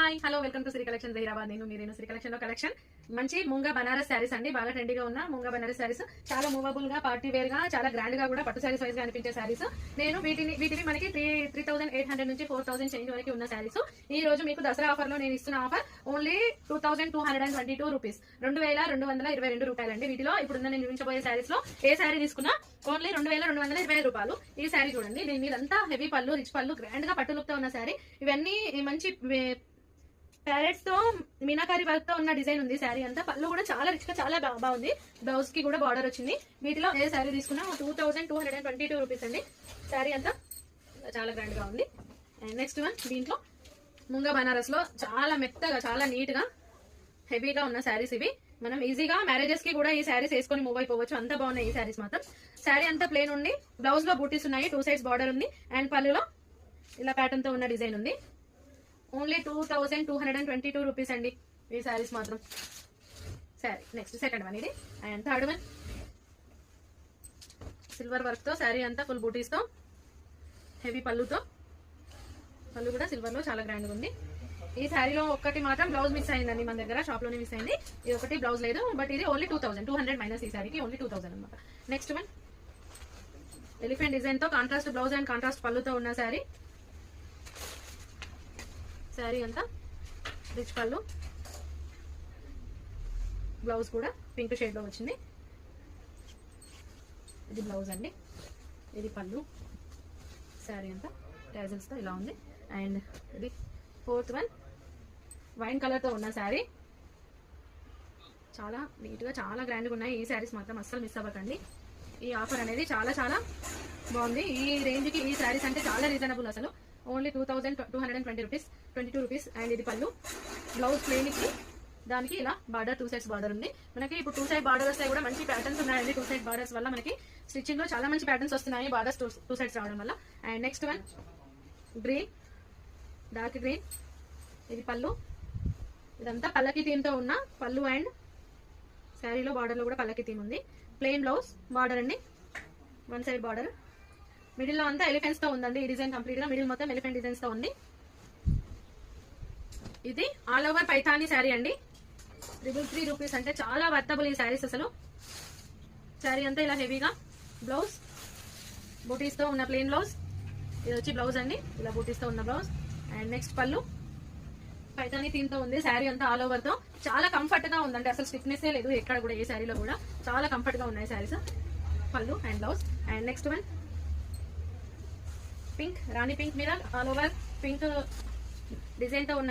Hi hello welcome to Sri collection Hyderabad. నేను Sri collection లో collection మంచి ముంగా బనారస్ శారీస్ అండి. బాగా ట్రెండీగా ఉన్న ముంగా బనారస్ శారీస్ చాలా మూవబుల్ గా పార్టీ వేర్ గా చాలా గ్రాండ్ గా కూడా పట్టు శారీస్ వైజ్ గా అనిపించే శారీస్. నేను వీటిని మనకి 3,800 నుంచి 4,000 చేంజ్ వరకు ఉన్న శారీస్. ఈ రోజు మీకు దసరా ఆఫర్ లో నేను ఇస్తున్న ఆఫర్ ఓన్లీ 2,222 రూపీస్, 2,222 రూపాయలండి. వీటిలో ఇప్పుడు నేను చూపించబోయే శారీస్ లో ఏ శారీ తీసుకున్నా ఓన్లీ 2,225 రూపాయలు. ఈ శారీ చూడండి, దీని మీద అంతా హెవీ పళ్ళు, రిచ్ పళ్ళు, గ్రాండ్ గా పట్టు లుక్ తో ఉన్న శారీ. ఇవన్నీ మంచి ప్యారెట్స్ తో మీనాకారి వర్క్ తో ఉన్న డిజైన్ ఉంది. శారీ అంతా పళ్ళు కూడా చాలా రిచ్ గా చాలా బాగుంది. బ్లౌజ్ కి కూడా బార్డర్ వచ్చింది. వీటిలో ఏ శారీ తీసుకున్నా 2,222 రూపీస్ అండి. శారీ అంతా చాలా గ్రాండ్ గా ఉంది. అండ్ నెక్స్ట్ వన్, దీంట్లో ముంగా బనారస్ లో చాలా మెత్తగా, చాలా నీట్ గా, హెవీగా ఉన్న శారీస్ ఇవి. మనం ఈజీగా మ్యారేజెస్ కి కూడా ఈ శారీస్ వేసుకొని మూవ్ అయిపోవచ్చు, అంత బాగున్నాయి ఈ శారీస్ మాత్రం. శారీ అంతా ప్లేన్ ఉంది, బ్లౌజ్ లో బూటీస్ ఉన్నాయి, 2 సైడ్స్ బార్డర్ ఉంది, అండ్ పళ్ళులో ఇలా ప్యాటర్న్ తో ఉన్న డిజైన్ ఉంది. ఓన్లీ 2,222 రూపీస్ అండి ఈ శారీస్ మాత్రం. శారీ నెక్స్ట్ సెకండ్ వన్ ఇది. And third one, silver work తో శారీ అంతా ఫుల్ బూటీస్ తో, హెవీ పళ్ళుతో, పళ్ళు కూడా సిల్వర్ లో చాలా గ్రాండ్ గా ఉంది. ఈ శారీలో ఒక్కటి మాత్రం బ్లౌజ్ మిస్ అయిందండి, మన దగ్గర షాప్ లోనే మిస్ అయింది. ఇది ఒకటి బ్లౌజ్ లేదు, బట్ ఇది ఓన్లీ 2,200 మైనస్. ఈ శారీకి ఓన్లీ 2,000 అనమాట. నెక్స్ట్ వన్, ఎలిఫెంట్ డిజైన్ తో కాంట్రాస్ట్ బ్లౌజ్ అండ్ కాంట్రాస్ట్ పళ్ళుతో ఉన్న శారీ. శారీ అంతా రిచ్ పళ్ళు, బ్లౌజ్ కూడా పింక్ షేడ్ లో వచ్చింది. ఇది బ్లౌజ్ అండి, ఇది పళ్ళు. శారీ అంతా టాజల్స్ తో ఇలా ఉంది. అండ్ ఇది ఫోర్త్ వన్, వైన్ కలర్ తో ఉన్న శారీ. చాలా నీట్ గా, చాలా గ్రాండ్ గా ఉన్నాయి ఈ శారీస్ మాత్రం. అస్సలు మిస్ అవ్వకండి. ఈ ఆఫర్ అనేది చాలా చాలా బాగుంది. ఈ రేంజ్ కి ఈ శారీస్ అంటే చాలా రీజనబుల్ అసలు. Only 2,220 rupees, 22 rupees. అండ్ ఇది పళ్ళు, బ్లౌజ్ ప్లేన్ కి, దానికి ఇలా బార్డర్ 2 సైడ్స్ బార్డర్ ఉంది. మనకి ఇప్పుడు 2 సైడ్ బార్డర్ వస్తాయి కూడా మంచి ప్యాటర్న్స్ ఉన్నాయండి. 2 సైడ్ బార్డర్స్ వల్ల మనకి స్టిచ్చింగ్ లో చాలా మంచి ప్యాటర్న్స్ వస్తున్నాయి, బార్డర్స్ 2 సైడ్స్ రావడం వల్ల. And next one, green, dark green. ఇది పళ్ళు, ఇదంతా పల్లకి థీమ్ తో ఉన్న పళ్ళు. అండ్ శారీలో బార్డర్ లో కూడా పల్లకి థీమ్ ఉంది. ప్లెయిన్ బ్లౌజ్, బార్డర్ అండి, 1 సైడ్ బార్డర్. మిడిల్ లో అంతా ఎలిఫెంట్స్ తో ఉందండి ఈ డిజైన్. కంప్లీట్ గా మిడిల్ మొత్తం ఎలిఫెంట్ డిజైన్స్ తో ఉంది. ఇది ఆల్ ఓవర్ పైథానీ శారీ అండి. 333 రూపీస్ అంటే చాలా వర్తబుల్ ఈ శారీస్ అసలు. శారీ అంతా ఇలా హెవీగా, బ్లౌజ్ బూటీస్ తో ఉన్న ప్లెయిన్ బ్లౌజ్. ఇది వచ్చి బ్లౌజ్ అండి, ఇలా బూటీస్ తో ఉన్న బ్లౌజ్. అండ్ నెక్స్ట్ పళ్ళు, పైథానీ థీమ్ తో ఉంది. శారీ అంతా ఆల్ ఓవర్ తో చాలా కంఫర్ట్ గా ఉందండి, అసలు స్టిఫ్నెస్ లేదు ఎక్కడ కూడా. ఏ శారీలో కూడా చాలా కంఫర్ట్ గా ఉన్నాయి శారీస్. పళ్ళు and blouse. And next one, pink, Rani pink మీద ఆల్ ఓవర్ పింక్ డిజైన్ తో ఉన్న